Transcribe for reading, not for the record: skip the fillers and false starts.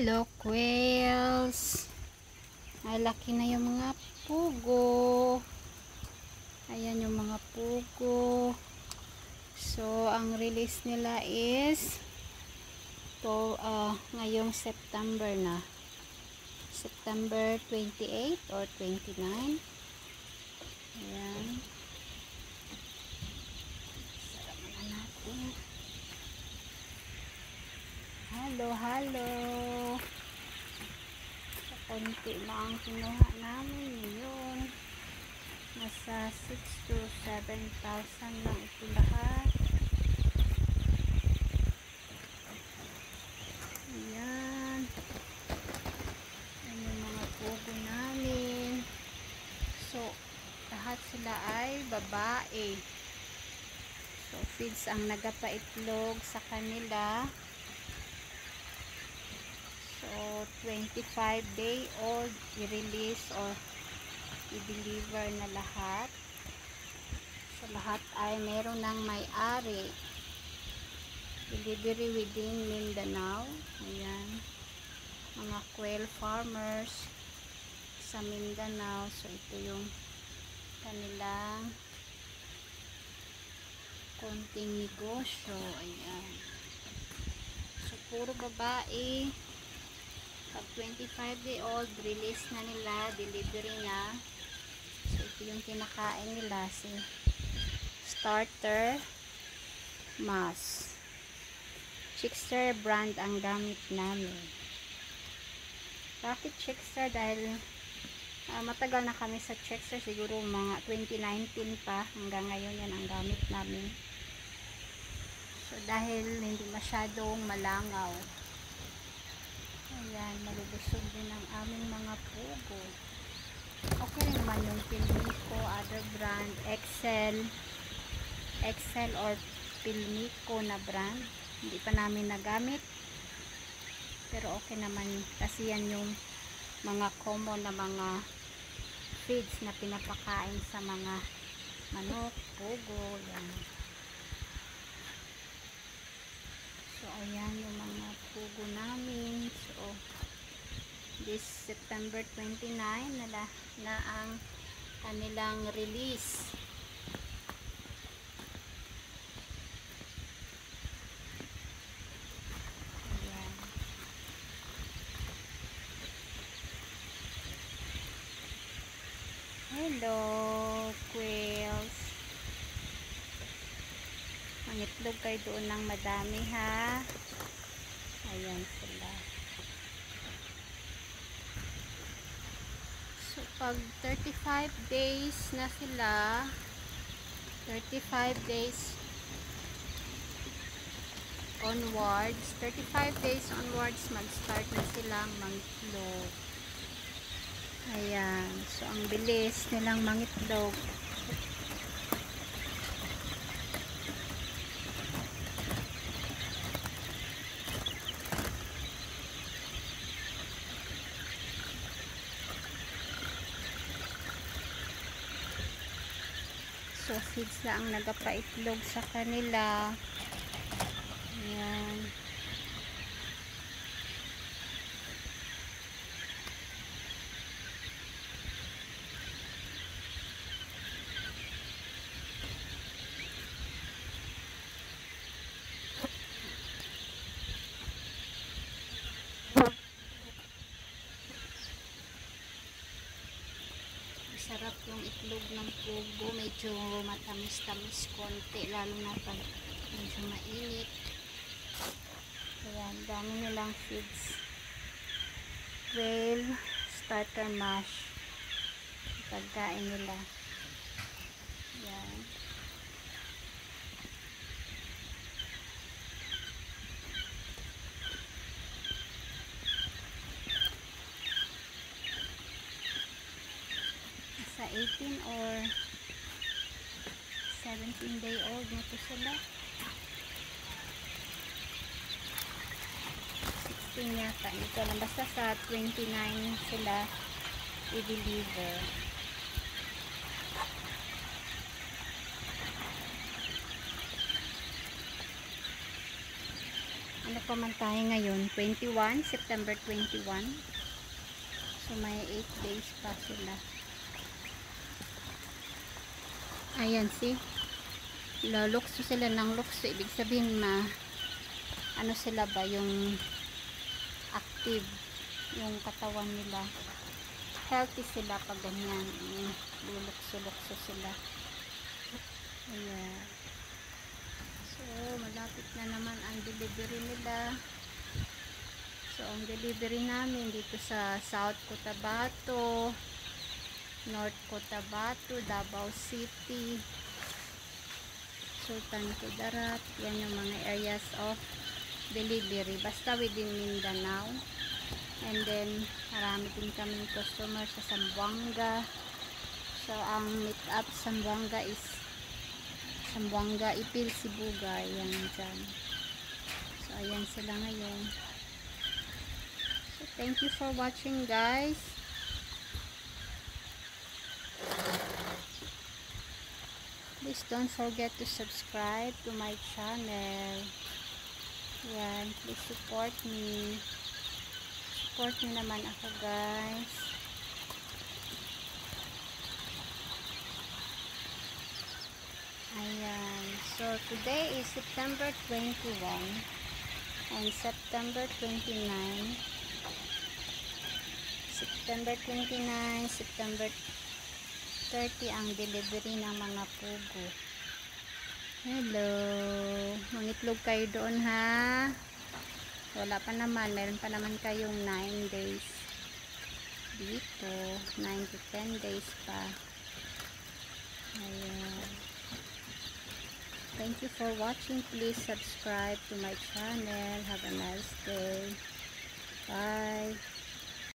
Hello, quails. Ay, laki na yung mga pugo. Ayan yung mga pugo. So, ang release nila is ngayong September na. September 28 or 29. Ayan. Sarap na natin. Halo. So, konti lang kinuha namin yun. Nasa 6 to 7,000 lang ito lahat. Ayan. Ayan yung mga pugo namin. So, lahat sila ay babae. So, feeds ang nagapaitlog sa kanila. So, 25-day-old i-release or i-deliver na lahat. So, lahat ay meron ng may-ari. Delivery within Mindanao. Ayan. Mga quail farmers sa Mindanao. So, ito yung kanilang konting negosyo. Ayan. So, puro babae. Pag 25-day-old, release na nila, delivery na. So, ito yung kinakain nila, si starter mass. Chickster brand ang gamit namin. Bakit Chickster? Dahil matagal na kami sa Chickster, siguro mga 2019 pa, hanggang ngayon yan ang gamit namin. So, dahil hindi masyadong malangaw. Ayan, malubusog din ang aming mga pugo. Okay naman yung Pilmico, other brand, Excel or Pilmico na brand. Hindi pa namin nagamit. Pero okay naman kasi yan yung mga common na mga feeds na pinapakain sa mga manok, pugo, yan. So, ayan yung mga pugo namin. So, this September 29 na ang kanilang release. Ayan. Hello, quails. Mangitlog kayo doon ng madami, ha? Ayan sila. So, pag 35 days na sila, 35 days onwards, mag-start na silang mangitlog. Ayan. So, ang bilis nilang mangitlog. So, feeds na ang nagapaitlog sa kanila. Ayan. Sarap yung itlog ng pugo. Medyo matamis-tamis konti. Lalo na pag medyo mainit. Ayan, dami nilang feeds. Quail starter mash. Pagkain nila. Ayan. Sa 18 or 17-day-old na to sila. 16 yata. Ito lang. Basta sa 29 sila i-deliver. ano pa man tayo ngayon, 21, September 21. So may 8 days pa sila. Ayan, see, lukso sila ng lukso, ibig sabihin ano sila ba, yung active yung katawan nila, healthy sila pag ganyan, lulukso-lukso sila. Ayan. So malapit na naman ang delivery nila. So ang delivery namin dito sa South Cotabato, North Cotabato, Davao City, Sultan Kudarat, yan yung mga areas of delivery, basta within Mindanao. And then marami din kaming customer sa Zamboanga. So ang meet up Zamboanga is Zamboanga Ipil Sibugay, yan dyan. So ayan sila ngayon. So thank you for watching, guys. Please don't forget to subscribe to my channel. Yan, please support me. Support nyo naman ako, guys. Ayan. So today is September 21 and September 29. September 29, September 30 ang delivery ng mga pugo. Hello, mangitlog kayo doon, ha? Wala pa naman, meron pa naman kayong 9 days dito, 9 to 10 days pa. Ayan. Thank you for watching. Please subscribe to my channel. Have a nice day.